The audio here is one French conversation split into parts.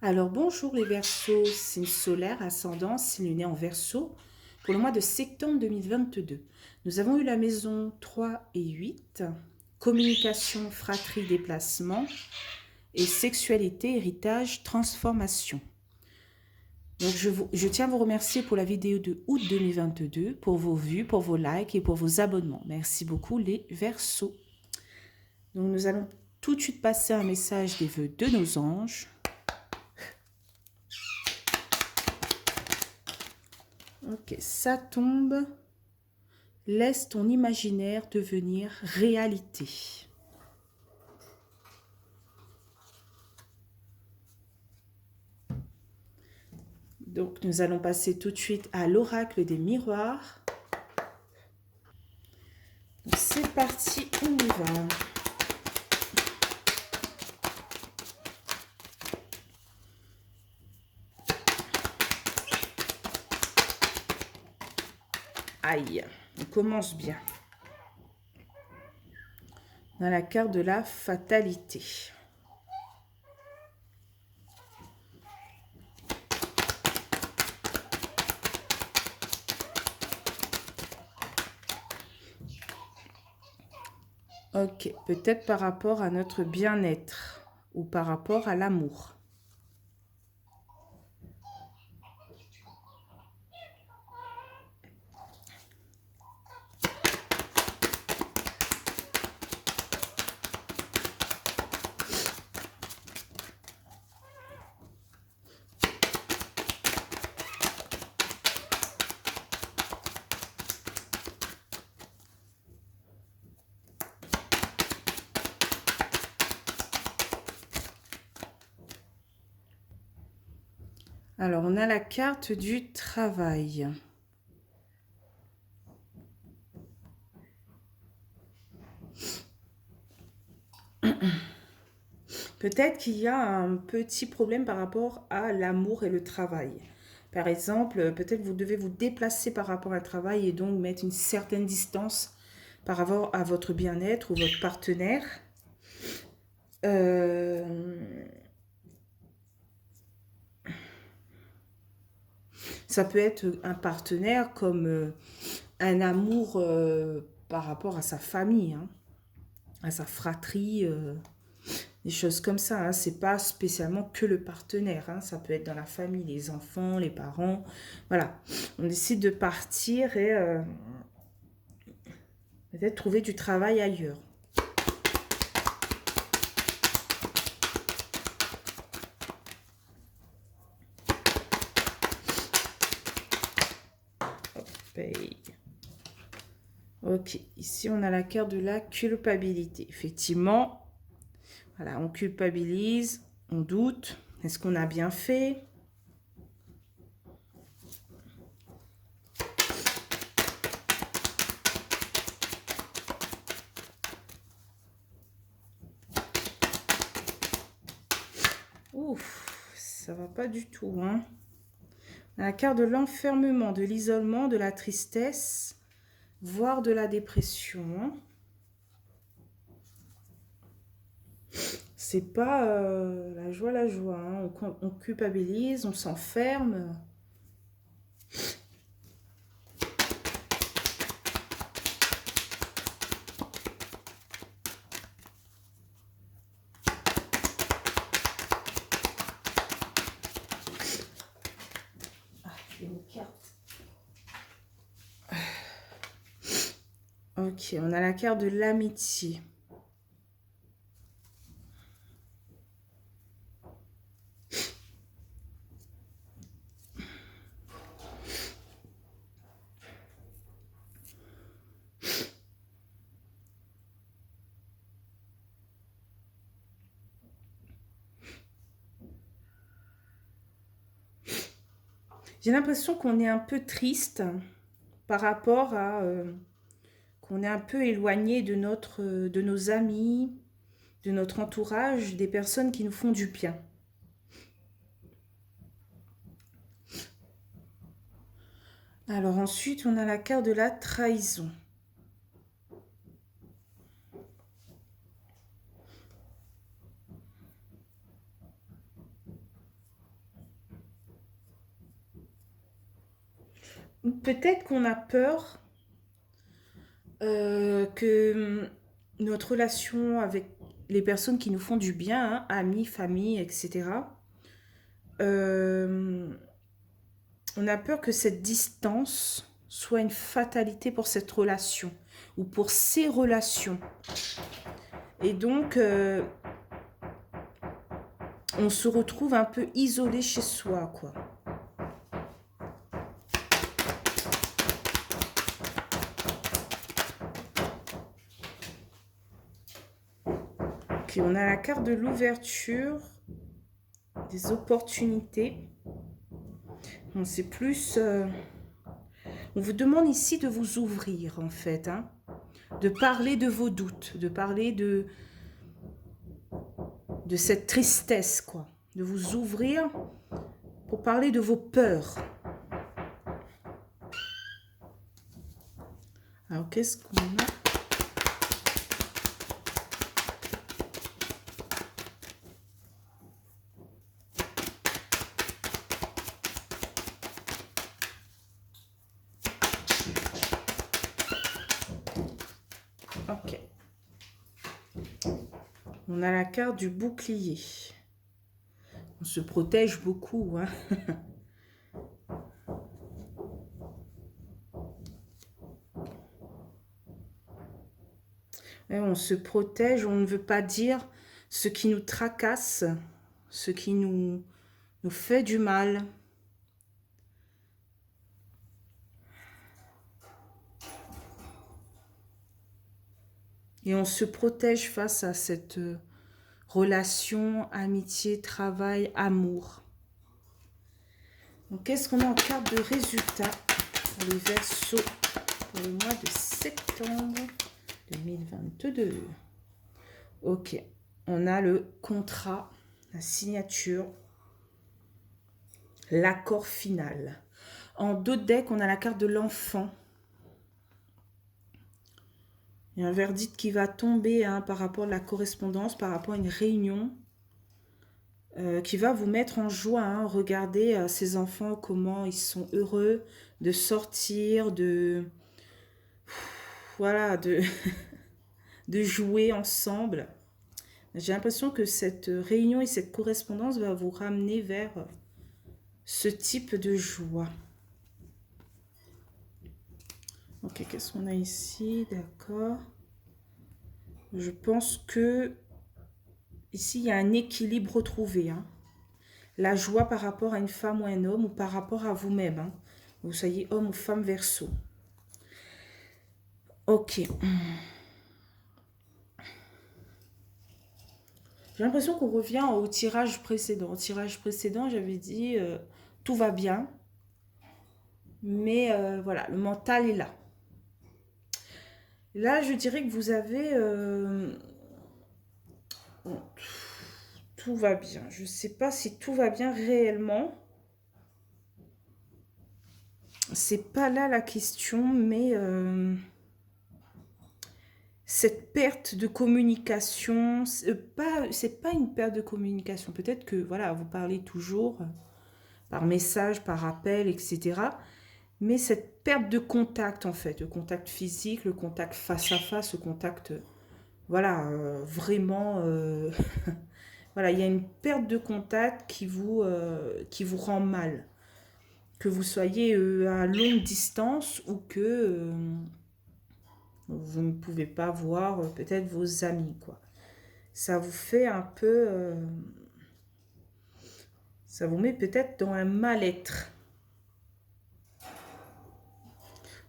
Alors bonjour les Verseaux, signe solaire, ascendant, signe lunaire en Verseau, pour le mois de septembre 2022. Nous avons eu la maison 3 et 8, communication, fratrie, déplacement, et sexualité, héritage, transformation. Donc je tiens à vous remercier pour la vidéo de août 2022, pour vos vues, pour vos likes et pour vos abonnements. Merci beaucoup les Verseaux. Donc nous allons tout de suite passer un message des vœux de nos anges. Ok, ça tombe. Laisse ton imaginaire devenir réalité. Donc, nous allons passer tout de suite à l'oracle des miroirs. C'est parti, on y va. Aïe, on commence bien. Dans la carte de la fatalité. Ok, peut-être par rapport à notre bien-être ou par rapport à l'amour. Alors, on a la carte du travail. Peut-être qu'il y a un petit problème par rapport à l'amour et le travail. Par exemple, peut-être vous devez vous déplacer par rapport au travail et donc mettre une certaine distance par rapport à votre bien-être ou votre partenaire. Ça peut être un partenaire comme un amour par rapport à sa famille, hein, à sa fratrie. Des choses comme ça, hein. C'est pas spécialement que le partenaire, hein. Ça peut être dans la famille, les enfants, les parents. Voilà, on décide de partir et peut-être trouver du travail ailleurs. Ok, ici on a la carte de la culpabilité. Effectivement, voilà, on culpabilise, on doute. Est-ce qu'on a bien fait? Ouf, ça va pas du tout, hein. La carte de l'enfermement, de l'isolement, de la tristesse, voire de la dépression. C'est pas la joie. Hein. On culpabilise, on s'enferme. Ah, une carte. Ok, on a la carte de l'amitié. J'ai l'impression qu'on est un peu triste par rapport à... qu'on est un peu éloigné de nos amis, de notre entourage, des personnes qui nous font du bien. Alors ensuite, on a la carte de la trahison. peut-être qu'on a peur que notre relation avec les personnes qui nous font du bien, hein, amis, famille, etc., euh, on a peur que cette distance soit une fatalité pour cette relation ou pour ces relations. Et donc, on se retrouve un peu isolé chez soi, quoi. Ok, on a la carte de l'ouverture, des opportunités. Bon, c'est plus... on vous demande ici de vous ouvrir, en fait, hein, de parler de vos doutes, de parler de cette tristesse, quoi. De vous ouvrir pour parler de vos peurs. Alors, qu'est-ce qu'on a? Ok. On a la carte du bouclier. On se protège beaucoup, hein. Ouais, on se protège, on ne veut pas dire ce qui nous tracasse, ce qui nous fait du mal. Et on se protège face à cette relation, amitié, travail, amour. Donc, qu'est-ce qu'on a en carte de résultat pour les Verseaux pour le mois de septembre 2022? Ok, on a le contrat, la signature, l'accord final. En dos de deck, on a la carte de l'enfant. Il y a un verdict qui va tomber, hein, par rapport à la correspondance, par rapport à une réunion qui va vous mettre en joie. Hein. Regardez ces enfants, comment ils sont heureux de sortir, voilà, de jouer ensemble. J'ai l'impression que cette réunion et cette correspondance va vous ramener vers ce type de joie. Ok, qu'est-ce qu'on a ici? D'accord. Je pense que ici, il y a un équilibre retrouvé. Hein. La joie par rapport à une femme ou un homme ou par rapport à vous-même. Hein. Vous soyez homme ou femme Verseau. Ok. J'ai l'impression qu'on revient au tirage précédent. Au tirage précédent, j'avais dit tout va bien. Mais voilà, le mental est là. Là, je dirais que vous avez... tout va bien. Je ne sais pas si tout va bien réellement. C'est pas là la question, mais cette perte de communication, c'est pas une perte de communication. Peut-être que voilà, vous parlez toujours par message, par appel, etc. Mais cette perte de contact, en fait, le contact physique, le contact face à face, le contact, voilà, vraiment, voilà, il y a une perte de contact qui vous rend mal. Que vous soyez à longue distance ou que vous ne pouvez pas voir peut-être vos amis, quoi. Ça vous fait un peu... ça vous met peut-être dans un mal-être.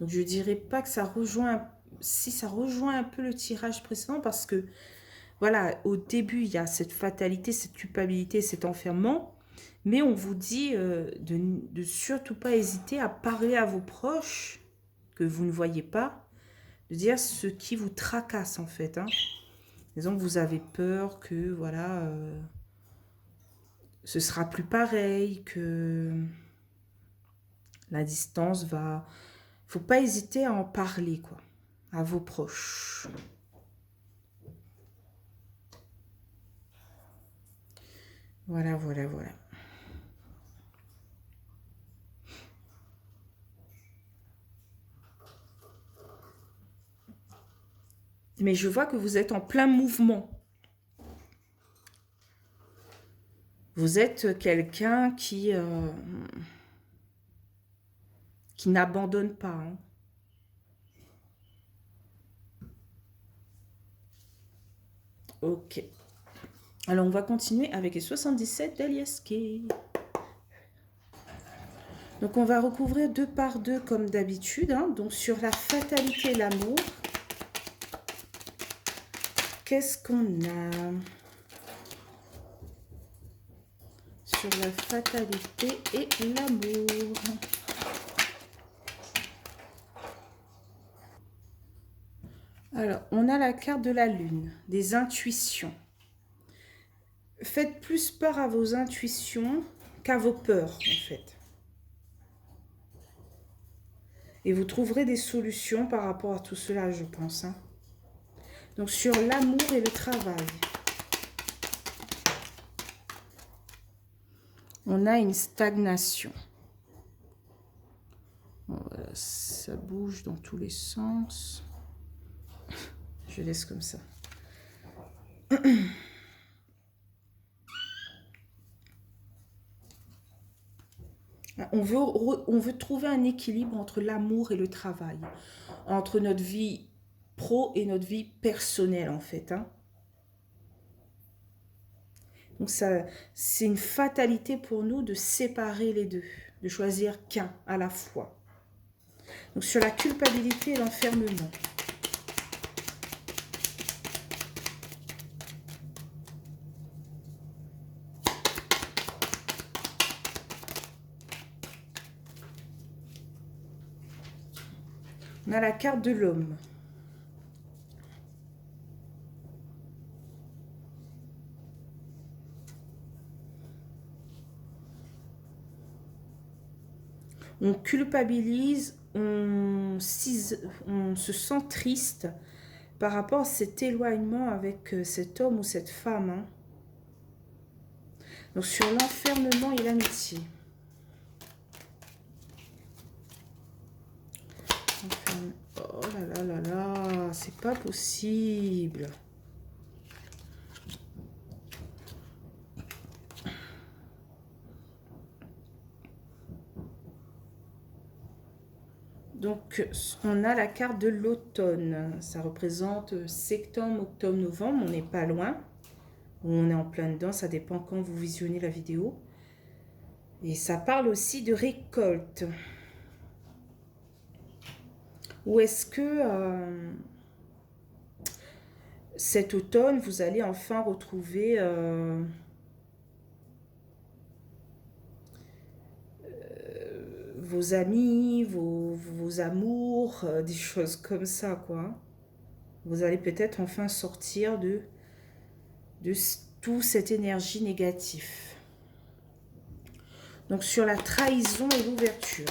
Donc je dirais pas que ça rejoint... Si ça rejoint un peu le tirage précédent, parce que, voilà, au début, il y a cette fatalité, cette culpabilité, cet enfermement, mais on vous dit de surtout pas hésiter à parler à vos proches que vous ne voyez pas, de dire ce qui vous tracasse, en fait, hein. Disons que vous avez peur que, voilà, ce sera plus pareil, que la distance va... Faut pas hésiter à en parler, quoi, à vos proches. Voilà, voilà, voilà. Mais je vois que vous êtes en plein mouvement. Vous êtes quelqu'un qui n'abandonne pas. Hein. Ok. Alors, on va continuer avec les 77 d'Aliaské. Donc, on va recouvrir 2 par 2 comme d'habitude. Hein. Donc, sur la fatalité et l'amour, qu'est-ce qu'on a? Sur la fatalité et l'amour. Alors, on a la carte de la lune, des intuitions. Faites plus peur à vos intuitions qu'à vos peurs, en fait. Et vous trouverez des solutions par rapport à tout cela, je pense. Hein. Donc, sur l'amour et le travail. On a une stagnation. Voilà, ça bouge dans tous les sens. Je laisse comme ça. On veut trouver un équilibre entre l'amour et le travail. Entre notre vie pro et notre vie personnelle, en fait. Hein. Donc, c'est une fatalité pour nous de séparer les deux. De choisir qu'un à la fois. Donc, sur la culpabilité et l'enfermement. On a la carte de l'homme. On culpabilise, on se sent triste par rapport à cet éloignement avec cet homme ou cette femme. Hein. Donc sur l'enfermement et l'amitié. Oh là là là là, c'est pas possible. Donc, on a la carte de l'automne. Ça représente septembre, octobre, novembre. On n'est pas loin. On est en plein dedans. Ça dépend quand vous visionnez la vidéo. Et ça parle aussi de récolte. Ou est-ce que cet automne, vous allez enfin retrouver vos amis, vos amours, des choses comme ça, quoi. Vous allez peut-être enfin sortir de toute cette énergie négative. Donc sur la trahison et l'ouverture.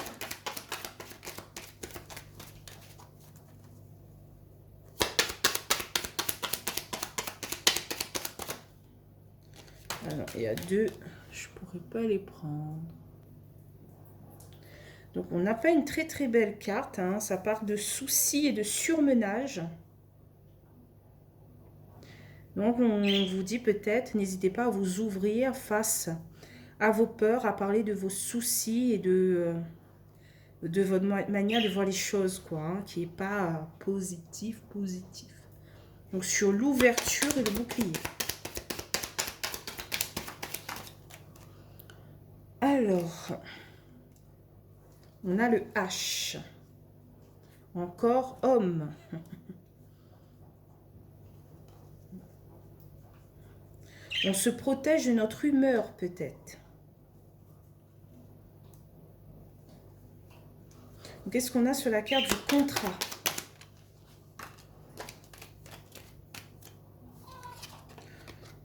Alors, il y a 2, je ne pourrais pas les prendre. Donc, on n'a pas une très très belle carte. Hein. Ça part de soucis et de surmenage. Donc, on vous dit peut-être, n'hésitez pas à vous ouvrir face à vos peurs, à parler de vos soucis et de votre manière de voir les choses, quoi, hein, qui n'est pas positif. Donc, sur l'ouverture et le bouclier. Alors, on a le H. Encore homme. On se protège de notre humeur, peut-être. Qu'est-ce qu'on a sur la carte du contrat?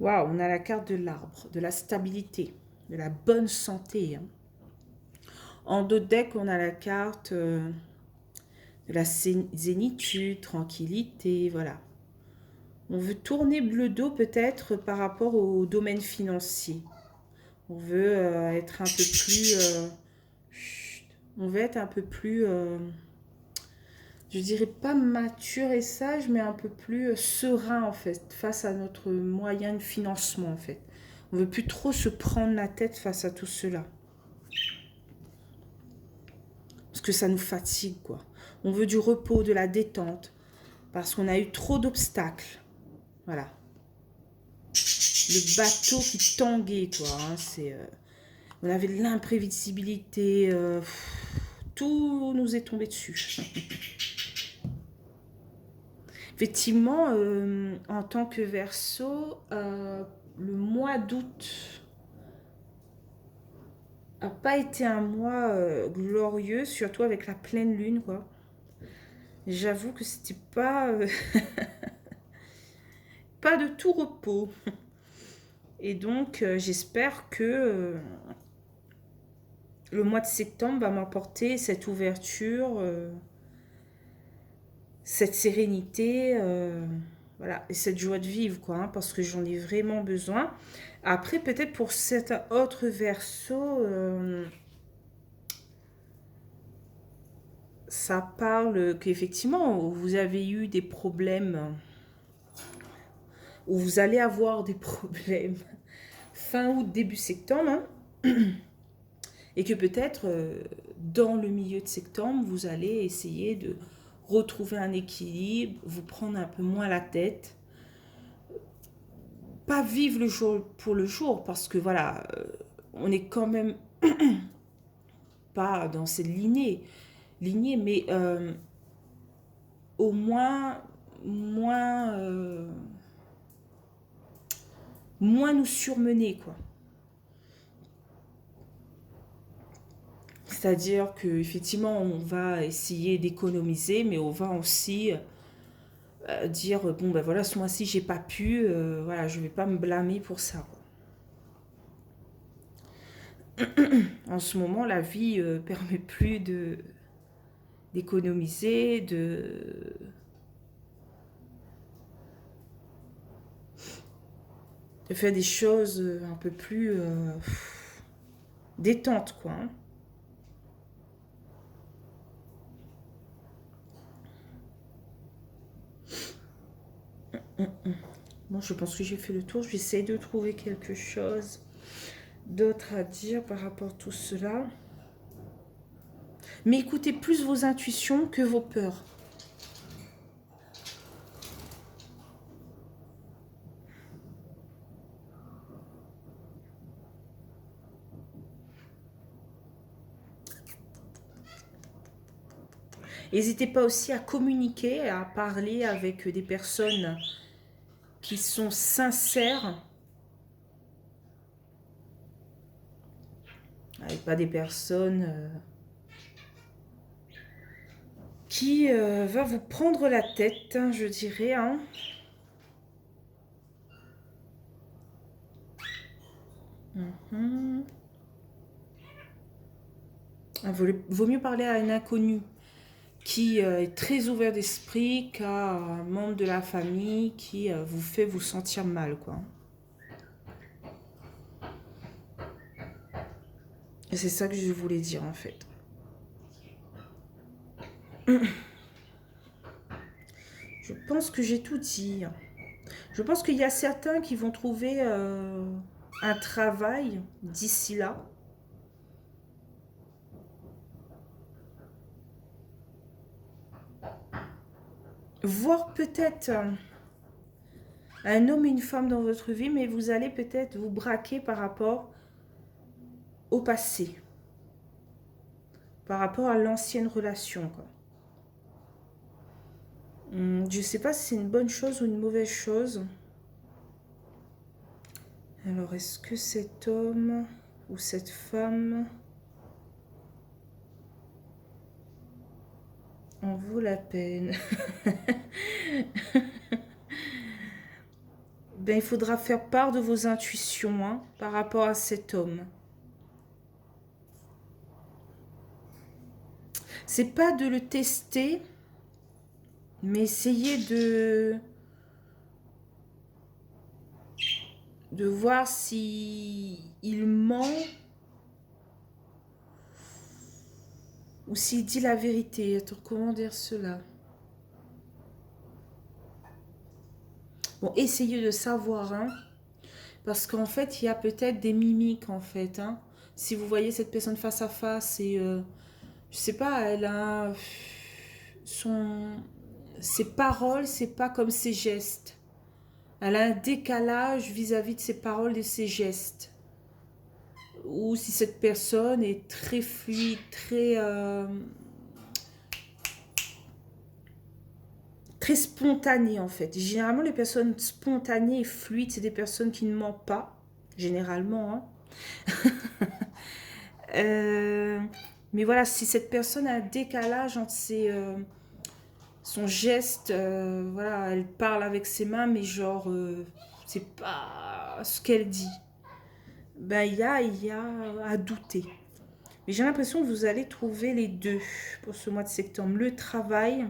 Waouh, on a la carte de l'arbre, de la stabilité, de la bonne santé. Hein. En dos de deck, on a la carte de la zénitude, tranquillité, voilà. On veut tourner le dos peut-être par rapport au domaine financier. On veut être un peu plus... on veut être un peu plus... je dirais pas mature et sage, mais un peu plus serein en fait, face à notre moyen de financement en fait. On veut plus trop se prendre la tête face à tout cela. Parce que ça nous fatigue quoi. On veut du repos, de la détente, parce qu'on a eu trop d'obstacles. Voilà. Le bateau qui tanguait quoi. Hein, on avait de l'imprévisibilité. Tout nous est tombé dessus. Effectivement, en tant que Verseau, le mois d'août n'a pas été un mois glorieux, surtout avec la pleine lune, quoi. J'avoue que c'était pas, pas de tout repos. Et donc, j'espère que le mois de septembre va m'apporter cette ouverture, cette sérénité, voilà, et cette joie de vivre, quoi, hein, parce que j'en ai vraiment besoin. Après, peut-être pour cet autre Verseau, ça parle qu'effectivement, vous avez eu des problèmes, ou vous allez avoir des problèmes fin août, début septembre, hein, et que peut-être dans le milieu de septembre, vous allez essayer de retrouver un équilibre, vous prendre un peu moins la tête, pas vivre le jour pour le jour, parce que voilà, on est quand même pas dans cette lignée, mais au moins nous surmener, quoi. C'est-à-dire qu'effectivement, on va essayer d'économiser, mais on va aussi dire, bon, ben voilà, ce mois-ci, j'ai pas pu, voilà, je vais pas me blâmer pour ça, quoi. En ce moment, la vie permet plus d'économiser, de faire des choses un peu plus détentes, quoi. Hein. Bon, je pense que j'ai fait le tour. Je vais essayer de trouver quelque chose d'autre à dire par rapport à tout cela. Mais écoutez plus vos intuitions que vos peurs. N'hésitez pas aussi à communiquer, à parler avec des personnes qui sont sincères, et pas des personnes qui va vous prendre la tête, hein, je dirais. Hein. Vaut mieux parler à un inconnu qui est très ouvert d'esprit qu'à un membre de la famille qui vous fait vous sentir mal, quoi. Et c'est ça que je voulais dire, en fait. Je pense que j'ai tout dit. Je pense qu'il y a certains qui vont trouver un travail d'ici là. Voire peut-être un homme et une femme dans votre vie, mais vous allez peut-être vous braquer par rapport au passé. Par rapport à l'ancienne relation, quoi. Je ne sais pas si c'est une bonne chose ou une mauvaise chose. Alors, est-ce que cet homme ou cette femme en vaut la peine? Ben, il faudra faire part de vos intuitions, hein, par rapport à cet homme. C'est pas de le tester, mais essayer de voir si il ment ou s'il dit la vérité. Attends, comment dire cela? Bon, essayez de savoir, hein, parce qu'en fait, il y a peut-être des mimiques, en fait. Hein. Si vous voyez cette personne face à face et, je sais pas, elle a son... Ses paroles, c'est pas comme ses gestes. Elle a un décalage vis-à-vis de ses paroles et ses gestes. Ou si cette personne est très fluide, très spontanée en fait. Généralement, les personnes spontanées et fluides, c'est des personnes qui ne mentent pas, généralement. Hein. Mais voilà, si cette personne a un décalage entre son geste, voilà, elle parle avec ses mains, mais genre, c'est pas ce qu'elle dit. Ben, il y a à douter. Mais j'ai l'impression que vous allez trouver les deux pour ce mois de septembre. Le travail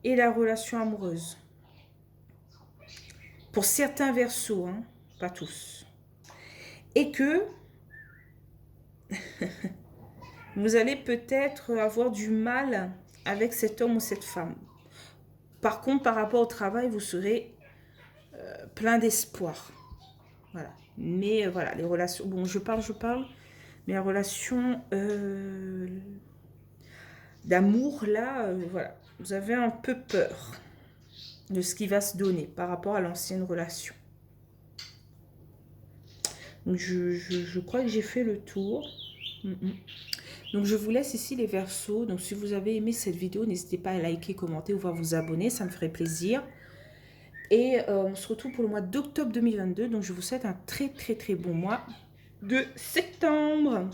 et la relation amoureuse. Pour certains versos, hein, pas tous. Et que vous allez peut-être avoir du mal avec cet homme ou cette femme. Par contre, par rapport au travail, vous serez plein d'espoir. Voilà. Mais voilà, les relations... Bon, je parle. Mais la relation d'amour, là, voilà. Vous avez un peu peur de ce qui va se donner par rapport à l'ancienne relation. Donc, je crois que j'ai fait le tour. Donc, je vous laisse ici les Verseaux. Donc, si vous avez aimé cette vidéo, n'hésitez pas à liker, commenter ou à vous abonner. Ça me ferait plaisir. Et on se retrouve pour le mois d'octobre 2022. Donc, je vous souhaite un très, très, très bon mois de septembre.